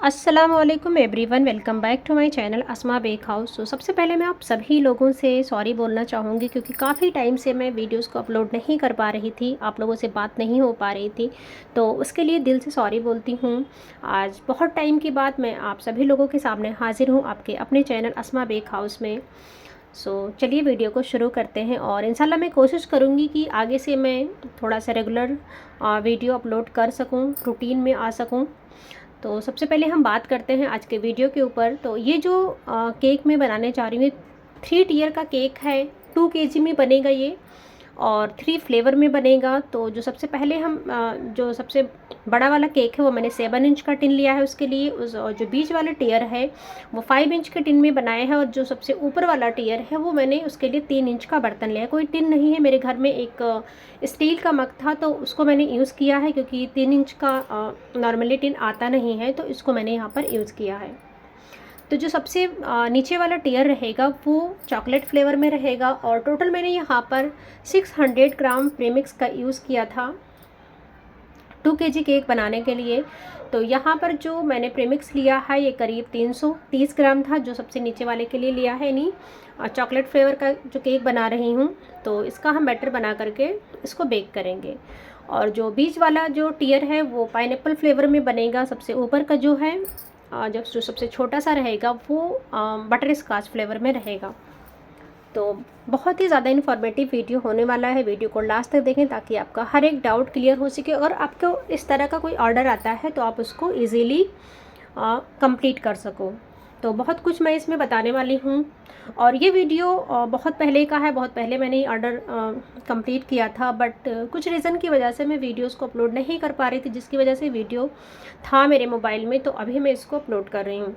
अस्सलामुअलैकुम everyone, welcome back to my channel Asma bake house. तो सबसे पहले मैं आप सभी लोगों से सॉरी बोलना चाहूँगी क्योंकि काफ़ी टाइम से मैं वीडियोस को अपलोड नहीं कर पा रही थी, आप लोगों से बात नहीं हो पा रही थी, तो उसके लिए दिल से सॉरी बोलती हूँ। आज बहुत टाइम के बाद मैं आप सभी लोगों के सामने हाजिर हूँ आपके अपने चैनल अस्मा बेक हाउस में। चलिए वीडियो को शुरू करते हैं और इंशाल्लाह मैं कोशिश करूँगी कि आगे से मैं थोड़ा सा रेगुलर वीडियो अपलोड कर सकूँ, रूटीन में आ सकूँ। तो सबसे पहले हम बात करते हैं आज के वीडियो के ऊपर। तो ये जो केक मैं बनाने जा रही हूँ, 3 टियर का केक है, 2 kg में बनेगा ये और 3 फ्लेवर में बनेगा। तो जो सबसे पहले हम जो सबसे बड़ा वाला केक है वो मैंने 7 इंच का टिन लिया है उसके लिए। उस और जो बीच वाला टियर है वो 5 इंच के टिन में बनाया है और जो सबसे ऊपर वाला टियर है वो मैंने उसके लिए 3 इंच का बर्तन लिया है। कोई टिन नहीं है मेरे घर में, एक स्टील का मग था तो उसको मैंने यूज़ किया है क्योंकि 3 इंच का नॉर्मली टिन आता नहीं है, तो इसको मैंने यहाँ पर यूज़ किया है। तो जो सबसे नीचे वाला टियर रहेगा वो चॉकलेट फ्लेवर में रहेगा और टोटल मैंने यहाँ पर 600 ग्राम प्रीमिक्स का यूज़ किया था 2 kg केक बनाने के लिए। तो यहाँ पर जो मैंने प्रीमिक्स लिया है ये करीब 330 ग्राम था, जो सबसे नीचे वाले के लिए लिया है। नहीं, चॉकलेट फ्लेवर का जो केक बना रही हूँ तो इसका हम बैटर बना करके इसको बेक करेंगे। और जो बीच वाला जो टियर है वो पाइनएप्पल फ्लेवर में बनेगा। सबसे ऊपर का जो है जब जो सबसे छोटा सा रहेगा वो बटर स्कॉच फ्लेवर में रहेगा। तो बहुत ही ज़्यादा इन्फॉर्मेटिव वीडियो होने वाला है, वीडियो को लास्ट तक देखें ताकि आपका हर एक डाउट क्लियर हो सके। अगर आपको इस तरह का कोई ऑर्डर आता है तो आप उसको इजीली कंप्लीट कर सको। तो बहुत कुछ मैं इसमें बताने वाली हूँ और ये वीडियो बहुत पहले का है, बहुत पहले मैंने ये ऑर्डर कंप्लीट किया था, बट कुछ रीज़न की वजह से मैं वीडियोस को अपलोड नहीं कर पा रही थी, जिसकी वजह से वीडियो था मेरे मोबाइल में, तो अभी मैं इसको अपलोड कर रही हूँ।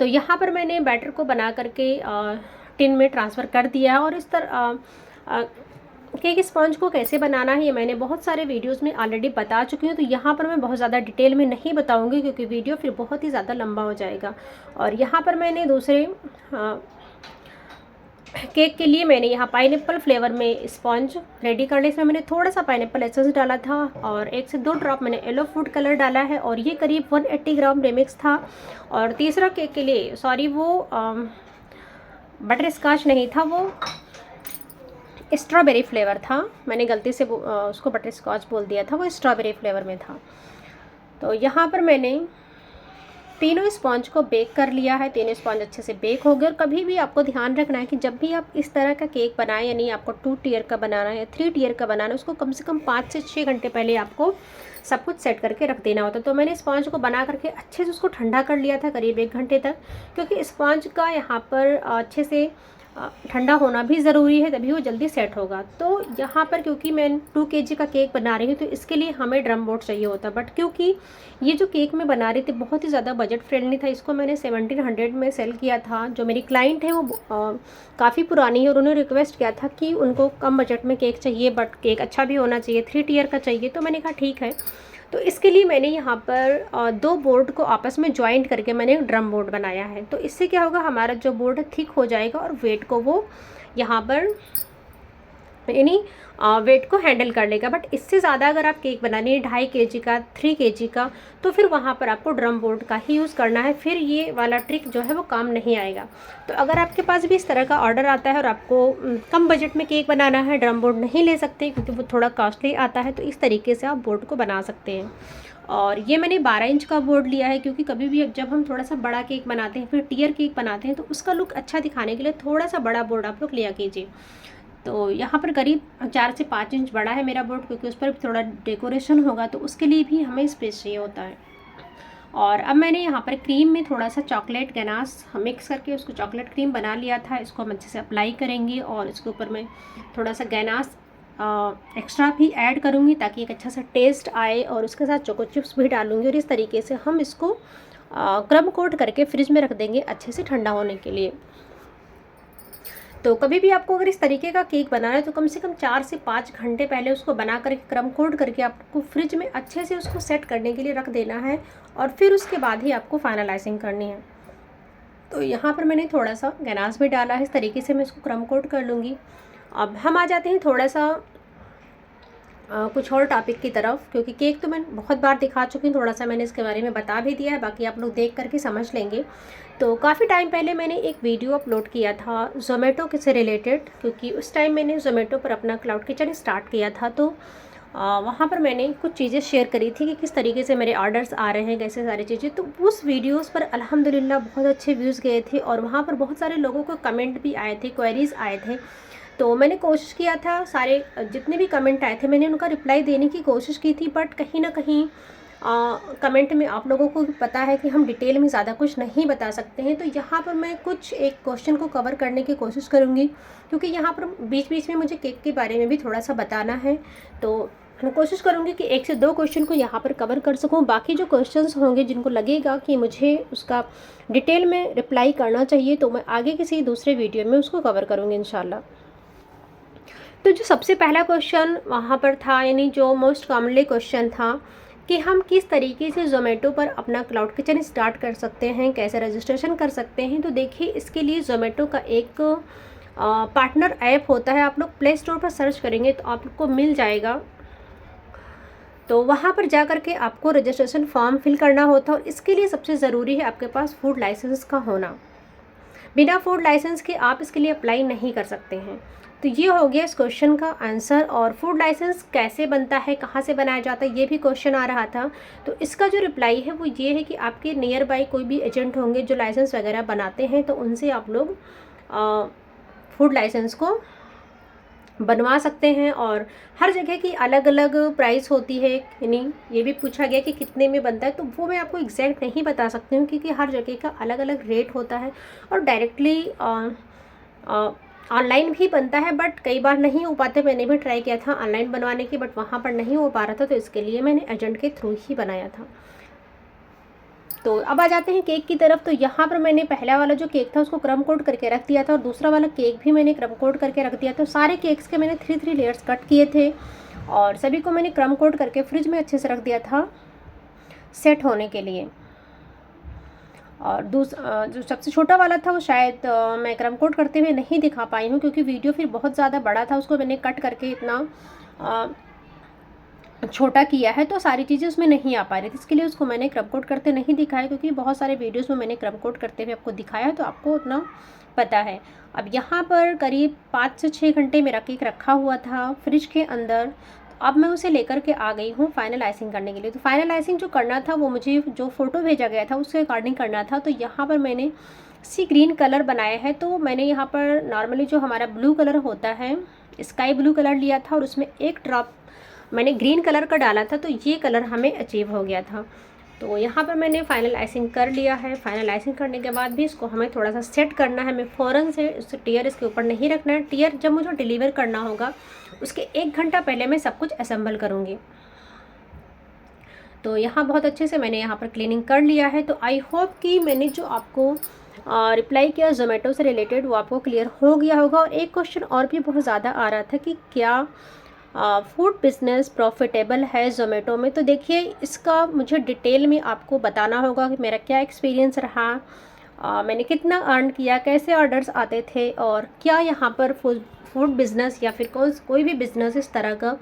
तो यहाँ पर मैंने बैटर को बना करके टिन में ट्रांसफ़र कर दिया है और इस तरह केक स्पॉन्ज को कैसे बनाना है ये मैंने बहुत सारे वीडियोस में ऑलरेडी बता चुकी हूँ। तो यहाँ पर मैं बहुत ज़्यादा डिटेल में नहीं बताऊँगी क्योंकि वीडियो फिर बहुत ही ज़्यादा लंबा हो जाएगा। और यहाँ पर मैंने दूसरे केक के लिए मैंने यहाँ पाइनएप्पल फ्लेवर में स्पॉन्ज रेडी करने, इसमें मैंने थोड़ा सा पाइनएप्पल एसेंस डाला था और 1 से 2 ड्रॉप मैंने येलो फूड कलर डाला है और ये करीब 180 ग्राम प्रीमिक्स था। और तीसरा केक के लिए सॉरी वो बटर स्कॉच नहीं था, वो स्ट्रॉबेरी फ्लेवर था, मैंने गलती से उसको बटर स्कॉच बोल दिया था, वो स्ट्रॉबेरी फ्लेवर में था। तो यहाँ पर मैंने तीनों स्पॉन्ज को बेक कर लिया है, तीनों स्पॉन्ज अच्छे से बेक हो गए। और कभी भी आपको ध्यान रखना है कि जब भी आप इस तरह का केक बनाएं, यानी आपको 2 टियर का बनाना है, 3 टियर का बनाना है, उसको कम से कम 5 से 6 घंटे पहले आपको सब कुछ सेट करके रख देना होता है। तो मैंने स्पॉन्ज को बना करके अच्छे से उसको ठंडा कर लिया था करीब 1 घंटे तक, क्योंकि स्पॉन्ज का यहाँ पर अच्छे से ठंडा होना भी ज़रूरी है, तभी वो जल्दी सेट होगा। तो यहाँ पर क्योंकि मैं 2 kg का केक बना रही हूँ तो इसके लिए हमें ड्रम बोर्ड चाहिए होता, बट क्योंकि ये जो केक मैं बना रही थी बहुत ही ज़्यादा बजट फ्रेंडली था, इसको मैंने 1700 में सेल किया था। जो मेरी क्लाइंट है वो काफ़ी पुरानी है और उन्होंने रिक्वेस्ट किया था कि उनको कम बजट में केक चाहिए बट केक अच्छा भी होना चाहिए, 3 टियर का चाहिए। तो मैंने कहा ठीक है। तो इसके लिए मैंने यहाँ पर 2 बोर्ड को आपस में जॉइंट करके मैंने एक ड्रम बोर्ड बनाया है। तो इससे क्या होगा, हमारा जो बोर्ड है थिक हो जाएगा और वेट को वो यहाँ पर यानी वेट को हैंडल कर लेगा। बट इससे ज़्यादा अगर आप केक बनानी है 2.5 kg का, 3 kg का, तो फिर वहाँ पर आपको ड्रम बोर्ड का ही यूज़ करना है, फिर ये वाला ट्रिक जो है वो काम नहीं आएगा। तो अगर आपके पास भी इस तरह का ऑर्डर आता है और आपको कम बजट में केक बनाना है, ड्रम बोर्ड नहीं ले सकते क्योंकि वो थोड़ा कॉस्टली आता है, तो इस तरीके से आप बोर्ड को बना सकते हैं। और ये मैंने 12 इंच का बोर्ड लिया है क्योंकि कभी भी जब हम थोड़ा सा बड़ा केक बनाते हैं, फिर टियर केक बनाते हैं, तो उसका लुक अच्छा दिखाने के लिए थोड़ा सा बड़ा बोर्ड आप लोग लिया कीजिए। तो यहाँ पर करीब 4 से 5 इंच बड़ा है मेरा बोर्ड, क्योंकि उस पर थोड़ा डेकोरेशन होगा तो उसके लिए भी हमें स्पेस चाहिए होता है। और अब मैंने यहाँ पर क्रीम में थोड़ा सा चॉकलेट गनाश मिक्स करके उसको चॉकलेट क्रीम बना लिया था, इसको हम अच्छे से अप्लाई करेंगे और इसके ऊपर मैं थोड़ा सा गनाश एक्स्ट्रा भी ऐड करूँगी ताकि एक अच्छा सा टेस्ट आए, और उसके साथ चोको चिप्स भी डालूँगी। और इस तरीके से हम इसको क्रम कोट करके फ्रिज में रख देंगे अच्छे से ठंडा होने के लिए। तो कभी भी आपको अगर इस तरीके का केक बनाना है तो कम से कम 4 से 5 घंटे पहले उसको बना करके क्रम कोट करके आपको फ्रिज में अच्छे से उसको सेट करने के लिए रख देना है और फिर उसके बाद ही आपको फाइनलाइजिंग करनी है। तो यहाँ पर मैंने थोड़ा सा गनाश भी डाला है, इस तरीके से मैं इसको क्रम कोट कर लूँगी। अब हम आ जाते हैं थोड़ा सा कुछ और टॉपिक की तरफ, क्योंकि केक तो मैं बहुत बार दिखा चुकी हूँ, थोड़ा सा मैंने इसके बारे में बता भी दिया है, बाकी आप लोग देख करके समझ लेंगे। तो काफ़ी टाइम पहले मैंने एक वीडियो अपलोड किया था ज़ोमैटो से रिलेटेड, क्योंकि उस टाइम मैंने ज़ोमैटो पर अपना क्लाउड किचन स्टार्ट किया था। तो वहाँ पर मैंने कुछ चीज़ें शेयर करी थी कि किस तरीके से मेरे ऑर्डर्स आ रहे हैं, कैसे सारी चीज़ें। तो उस वीडियोस पर अल्हम्दुलिल्लाह बहुत अच्छे व्यूज़ गए थे और वहाँ पर बहुत सारे लोगों को कमेंट भी आए थे, क्वेरीज़ आए थे। तो मैंने कोशिश किया था, सारे जितने भी कमेंट आए थे मैंने उनका रिप्लाई देने की कोशिश की थी, बट कहीं ना कहीं कमेंट में आप लोगों को भी पता है कि हम डिटेल में ज़्यादा कुछ नहीं बता सकते हैं। तो यहाँ पर मैं कुछ एक क्वेश्चन को कवर करने की कोशिश करूँगी, क्योंकि यहाँ पर बीच बीच में मुझे केक के बारे में भी थोड़ा सा बताना है। तो मैं कोशिश करूँगी कि 1 से 2 क्वेश्चन को यहाँ पर कवर कर सकूँ। बाकी जो क्वेश्चंस होंगे जिनको लगेगा कि मुझे उसका डिटेल में रिप्लाई करना चाहिए, तो मैं आगे किसी दूसरे वीडियो में उसको कवर करूँगी इंशाल्लाह। तो जो सबसे पहला क्वेश्चन वहाँ पर था, यानी जो मोस्ट कॉमनली क्वेश्चन था कि हम किस तरीके से ज़ोमैटो पर अपना क्लाउड किचन स्टार्ट कर सकते हैं, कैसे रजिस्ट्रेशन कर सकते हैं। तो देखिए, इसके लिए ज़ोमैटो का एक पार्टनर ऐप होता है। आप लोग प्ले स्टोर पर सर्च करेंगे तो आपको मिल जाएगा। तो वहाँ पर जा कर के आपको रजिस्ट्रेशन फॉर्म फिल करना होता है, और इसके लिए सबसे ज़रूरी है आपके पास फूड लाइसेंस का होना। बिना फूड लाइसेंस के आप इसके लिए अप्लाई नहीं कर सकते हैं। तो ये हो गया इस क्वेश्चन का आंसर। और फूड लाइसेंस कैसे बनता है, कहाँ से बनाया जाता है, ये भी क्वेश्चन आ रहा था। तो इसका जो रिप्लाई है वो ये है कि आपके नियर बाई कोई भी एजेंट होंगे जो लाइसेंस वगैरह बनाते हैं, तो उनसे आप लोग फूड लाइसेंस को बनवा सकते हैं। और हर जगह की अलग अलग प्राइस होती है, यानी ये भी पूछा गया कि कितने में बनता है, तो वो मैं आपको एग्जैक्ट नहीं बता सकती हूँ, क्योंकि हर जगह का अलग अलग रेट होता है। और डायरेक्टली ऑनलाइन भी बनता है, बट कई बार नहीं हो पाते। मैंने भी ट्राई किया था ऑनलाइन बनवाने की, बट वहाँ पर नहीं हो पा रहा था, तो इसके लिए मैंने एजेंट के थ्रू ही बनाया था। तो अब आ जाते हैं केक की तरफ। तो यहाँ पर मैंने पहला वाला जो केक था उसको क्रम कोट करके रख दिया था, और दूसरा वाला केक भी मैंने क्रम कोट करके रख दिया था। सारे केक्स के मैंने 3 लेयर्स कट किए थे, और सभी को मैंने क्रम कोट करके फ्रिज में अच्छे से रख दिया था सेट होने के लिए। और जो सबसे छोटा वाला था वो शायद मैं क्रम कोट करते हुए नहीं दिखा पाई हूँ, क्योंकि वीडियो फिर बहुत ज़्यादा बड़ा था, उसको मैंने कट करके इतना छोटा किया है, तो सारी चीज़ें उसमें नहीं आ पा रही थी। इसके लिए उसको मैंने क्रम कोट करते नहीं दिखाया, क्योंकि बहुत सारे वीडियोस में मैंने क्रम कोट करते हुए आपको दिखाया है, तो आपको उतना पता है। अब यहाँ पर करीब 5 से 6 घंटे मेरा केक रखा हुआ था फ्रिज के अंदर। अब मैं उसे लेकर के आ गई हूँ फाइनल आइसिंग करने के लिए। तो फाइनल आइसिंग जो करना था वो मुझे जो फ़ोटो भेजा गया था उसके अकॉर्डिंग करना था। तो यहाँ पर मैंने सी ग्रीन कलर बनाया है। तो मैंने यहाँ पर नॉर्मली जो हमारा ब्लू कलर होता है, स्काई ब्लू कलर लिया था, और उसमें एक ड्रॉप मैंने ग्रीन कलर का डाला था, तो ये कलर हमें अचीव हो गया था। तो यहाँ पर मैंने फाइनल आइसिंग कर लिया है। फाइनल आइसिंग करने के बाद भी इसको हमें थोड़ा सा सेट करना है। हमें फ़ौरन से उससे टीयर इसके ऊपर नहीं रखना है। टीयर जब मुझे डिलीवर करना होगा उसके 1 घंटा पहले मैं सब कुछ असेंबल करूँगी। तो यहाँ बहुत अच्छे से मैंने यहाँ पर क्लीनिंग कर लिया है। तो आई होप कि मैंने जो आपको रिप्लाई किया ज़ोमैटो से रिलेटेड वो आपको क्लियर हो गया होगा। और एक क्वेश्चन और भी बहुत ज़्यादा आ रहा था कि क्या फूड बिज़नेस प्रॉफिटेबल है ज़ोमैटो में। तो देखिए, इसका मुझे डिटेल में आपको बताना होगा कि मेरा क्या एक्सपीरियंस रहा, मैंने कितना अर्न किया, कैसे ऑर्डर्स आते थे, और क्या यहाँ पर फूड बिज़नेस या फिर कोई भी बिज़नेस इस तरह का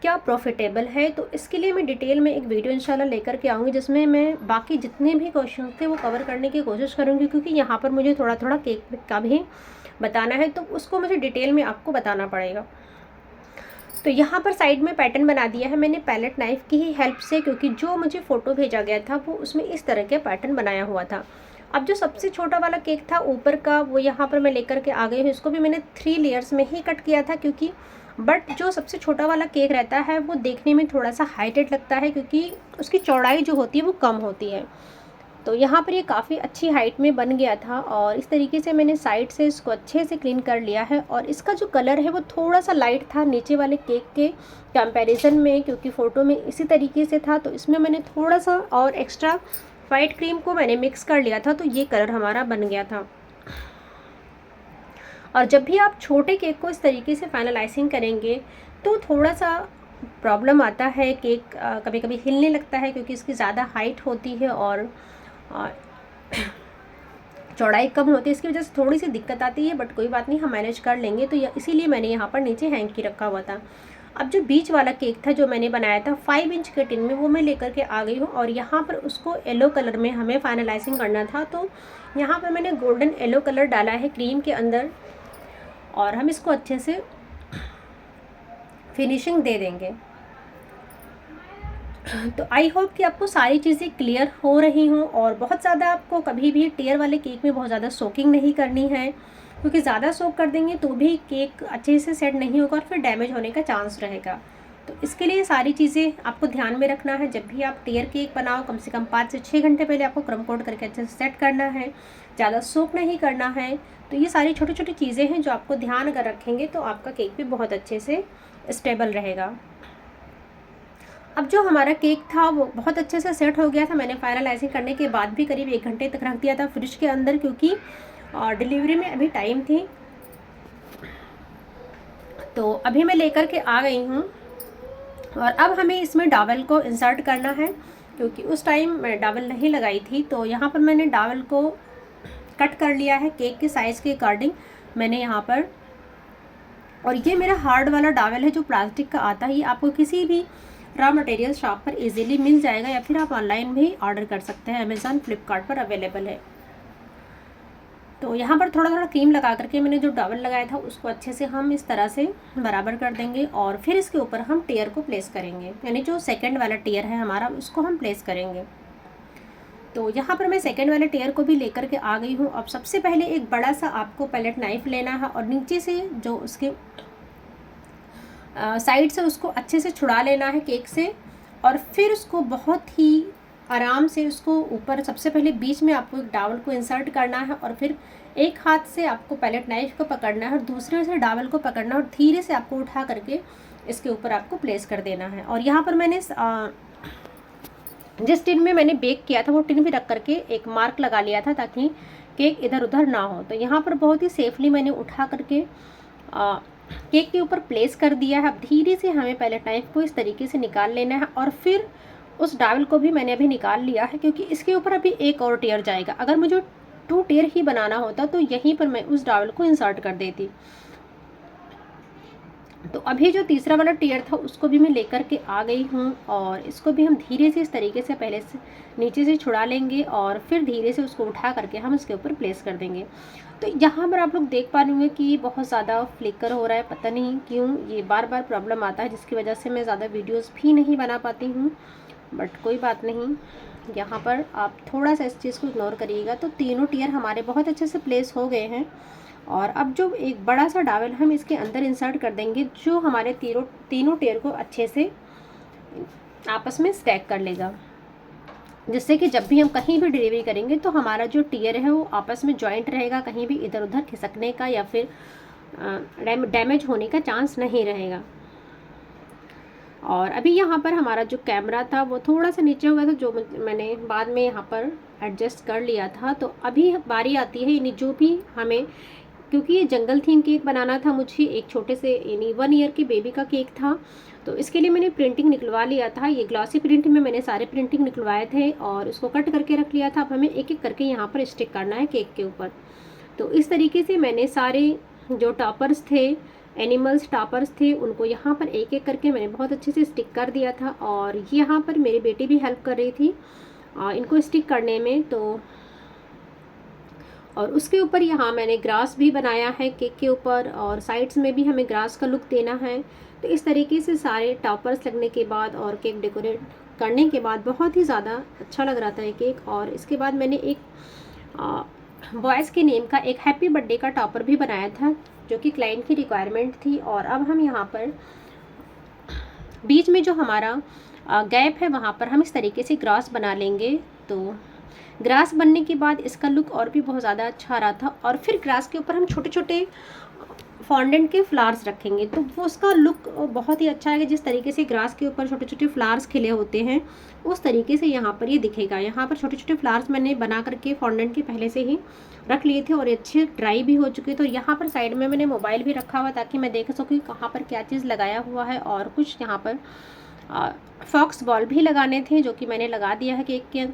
क्या प्रॉफिटेबल है। तो इसके लिए मैं डिटेल में एक वीडियो इंशाल्लाह लेकर के आऊँगी, जिसमें मैं बाकी जितने भी क्वेश्चन थे वो कवर करने की कोशिश करूँगी, क्योंकि यहाँ पर मुझे थोड़ा थोड़ा केक का भी बताना है, तो उसको मुझे डिटेल में आपको बताना पड़ेगा। तो यहाँ पर साइड में पैटर्न बना दिया है मैंने पैलेट नाइफ़ की ही हेल्प से, क्योंकि जो मुझे फ़ोटो भेजा गया था वो उसमें इस तरह के पैटर्न बनाया हुआ था। अब जो सबसे छोटा वाला केक था ऊपर का, वो यहाँ पर मैं लेकर के आ गई हूँ। इसको भी मैंने 3 लेयर्स में ही कट किया था, क्योंकि बट जो सबसे छोटा वाला केक रहता है वो देखने में थोड़ा सा हाइटेड लगता है, क्योंकि उसकी चौड़ाई जो होती है वो कम होती है। तो यहाँ पर ये काफ़ी अच्छी हाइट में बन गया था, और इस तरीके से मैंने साइड से इसको अच्छे से क्लीन कर लिया है। और इसका जो कलर है वो थोड़ा सा लाइट था नीचे वाले केक के कंपैरिजन में, क्योंकि फ़ोटो में इसी तरीके से था। तो इसमें मैंने थोड़ा सा और एक्स्ट्रा वाइट क्रीम को मैंने मिक्स कर लिया था, तो ये कलर हमारा बन गया था। और जब भी आप छोटे केक को इस तरीके से फाइनलाइजिंग करेंगे तो थोड़ा सा प्रॉब्लम आता है, केक कभी कभी हिलने लगता है, क्योंकि इसकी ज़्यादा हाइट होती है और चौड़ाई कम होती है। इसकी वजह से थोड़ी सी दिक्कत आती है, बट कोई बात नहीं, हम मैनेज कर लेंगे। तो इसीलिए मैंने यहाँ पर नीचे हैंग की रखा हुआ था। अब जो बीच वाला केक था जो मैंने बनाया था 5 इंच के टिन में, वो मैं लेकर के आ गई हूँ और यहाँ पर उसको येलो कलर में हमें फाइनलाइजिंग करना था। तो यहाँ पर मैंने गोल्डन येलो कलर डाला है क्रीम के अंदर और हम इसको अच्छे से फिनिशिंग दे देंगे। तो आई होप कि आपको सारी चीज़ें क्लियर हो रही हों और बहुत ज़्यादा आपको कभी भी टेयर वाले केक में बहुत ज़्यादा सोकिंग नहीं करनी है, क्योंकि ज़्यादा सोक कर देंगे तो भी केक अच्छे से सेट नहीं होगा और फिर डैमेज होने का चांस रहेगा। तो इसके लिए सारी चीज़ें आपको ध्यान में रखना है। जब भी आप टेयर केक बनाओ कम से कम 5 से 6 घंटे पहले आपको क्रम कोट करके अच्छे से सेट करना है, ज़्यादा सोक नहीं करना है। तो ये सारी छोटी छोटी चीज़ें हैं जो आपको ध्यान अगर रखेंगे तो आपका केक भी बहुत अच्छे से स्टेबल रहेगा। अब जो हमारा केक था वो बहुत अच्छे से सेट हो गया था। मैंने फाइनलाइजिंग करने के बाद भी करीब 1 घंटे तक रख दिया था फ्रिज के अंदर, क्योंकि डिलीवरी में अभी टाइम थी। तो अभी मैं लेकर के आ गई हूँ और अब हमें इसमें डावल को इंसर्ट करना है, क्योंकि उस टाइम मैं डावल नहीं लगाई थी। तो यहाँ पर मैंने डावल को कट कर लिया है केक के साइज़ के अकॉर्डिंग मैंने यहाँ पर। और ये मेरा हार्ड वाला डावल है जो प्लास्टिक का आता है। ये आपको किसी भी रॉ मटेरियल शॉप पर इजीली मिल जाएगा या फिर आप ऑनलाइन भी ऑर्डर कर सकते हैं, अमेज़ॉन फ्लिपकार्ट पर अवेलेबल है। तो यहाँ पर थोड़ा थोड़ा क्रीम लगा करके मैंने जो डावल लगाया था उसको अच्छे से हम इस तरह से बराबर कर देंगे और फिर इसके ऊपर हम टेयर को प्लेस करेंगे, यानी जो सेकंड वाला टेयर है हमारा उसको हम प्लेस करेंगे। तो यहाँ पर मैं सेकंड वाले टेयर को भी लेकर के आ गई हूँ। अब सबसे पहले एक बड़ा सा आपको पैलेट नाइफ लेना है और नीचे से जो उसके साइड से उसको अच्छे से छुड़ा लेना है केक से और फिर उसको बहुत ही आराम से उसको ऊपर सबसे पहले बीच में आपको एक डावल को इंसर्ट करना है और फिर एक हाथ से आपको पैलेट नाइफ को पकड़ना है और दूसरे से डावल को पकड़ना है और धीरे से आपको उठा करके इसके ऊपर आपको प्लेस कर देना है। और यहाँ पर मैंने जिस टिन में मैंने बेक किया था वो टिन भी रख करके एक मार्क लगा लिया था ताकि केक इधर उधर ना हो। तो यहाँ पर बहुत ही सेफली मैंने उठा करके केक के ऊपर प्लेस कर दिया है। अब धीरे से हमें पैलेट नाइफ को इस तरीके से निकाल लेना है और फिर उस डावल को भी मैंने अभी निकाल लिया है, क्योंकि इसके ऊपर अभी एक और टेयर जाएगा। अगर मुझे 2 टेयर ही बनाना होता तो यहीं पर मैं उस डावल को इंसर्ट कर देती। तो अभी जो तीसरा वाला टेयर था उसको भी मैं लेकर के आ गई हूँ और इसको भी हम धीरे से इस तरीके से पहले से नीचे से छुड़ा लेंगे और फिर धीरे से उसको उठा करके हम इसके ऊपर प्लेस कर देंगे। तो यहाँ पर आप लोग देख पा रहे होंगे कि बहुत ज़्यादा फ्लिकर हो रहा है, पता नहीं क्यों ये बार बार प्रॉब्लम आता है, जिसकी वजह से मैं ज़्यादा वीडियोज़ भी नहीं बना पाती हूँ। बट कोई बात नहीं, यहाँ पर आप थोड़ा सा इस चीज़ को इग्नोर करिएगा। तो तीनों टेयर हमारे बहुत अच्छे से प्लेस हो गए हैं और अब जो एक बड़ा सा डावल हम इसके अंदर इंसर्ट कर देंगे जो हमारे तीनों टेयर को अच्छे से आपस में स्टैक कर लेगा, जिससे कि जब भी हम कहीं भी डिलीवरी करेंगे तो हमारा जो टेयर है वो आपस में जॉइंट रहेगा, कहीं भी इधर उधर खिसकने का या फिर डैमेज होने का चांस नहीं रहेगा। और अभी यहाँ पर हमारा जो कैमरा था वो थोड़ा सा नीचे हुआ था, जो मैंने बाद में यहाँ पर एडजस्ट कर लिया था। तो अभी बारी आती है यानी जो भी हमें, क्योंकि ये जंगल थीम केक बनाना था मुझे, एक छोटे से यानी 1 ईयर की बेबी का केक था, तो इसके लिए मैंने प्रिंटिंग निकलवा लिया था। ये ग्लॉसी प्रिंट में मैंने सारे प्रिंटिंग निकलवाए थे और उसको कट करके रख लिया था। अब हमें एक एक करके यहाँ पर स्टिक करना है केक के ऊपर। तो इस तरीके से मैंने सारे जो टॉपर्स थे, एनिमल्स टॉपर्स थे, उनको यहाँ पर एक एक करके मैंने बहुत अच्छे से स्टिक कर दिया था। और यहाँ पर मेरी बेटी भी हेल्प कर रही थी इनको स्टिक करने में। तो और उसके ऊपर यहाँ मैंने ग्रास भी बनाया है केक के ऊपर और साइड्स में भी हमें ग्रास का लुक देना है। तो इस तरीके से सारे टॉपर्स लगने के बाद और केक डेकोरेट करने के बाद बहुत ही ज़्यादा अच्छा लग रहा था ये केक। और इसके बाद मैंने एक बॉयज़ के नेम का एक हैप्पी बर्थडे का टॉपर भी बनाया था, जो कि क्लाइंट की रिक्वायरमेंट थी। और अब हम यहाँ पर बीच में जो हमारा गैप है वहाँ पर हम इस तरीके से ग्रास बना लेंगे। तो ग्रास बनने के बाद इसका लुक और भी बहुत ज़्यादा अच्छा आ रहा था। और फिर ग्रास के ऊपर हम छोटे छोटे फॉन्डेंट के फ्लावर्स रखेंगे तो वो उसका लुक बहुत ही अच्छा है। जिस तरीके से ग्रास के ऊपर छोटे छोटे फ्लावर्स खिले होते हैं उस तरीके से यहाँ पर ये दिखेगा। यहाँ पर छोटे छोटे फ्लावर्स मैंने बना करके फॉन्डेंट के पहले से ही रख लिए थे और अच्छे ड्राई भी हो चुके। तो यहाँ पर साइड में मैंने मोबाइल भी रखा हुआ ताकि मैं देख सकूँ कहाँ पर क्या चीज़ लगाया हुआ है। और कुछ यहाँ पर फॉक्स बॉल भी लगाने थे जो कि मैंने लगा दिया है केक के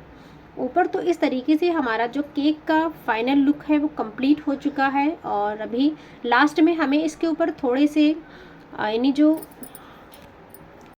ऊपर। तो इस तरीके से हमारा जो केक का फाइनल लुक है वो कंप्लीट हो चुका है। और अभी लास्ट में हमें इसके ऊपर थोड़े से यानी जो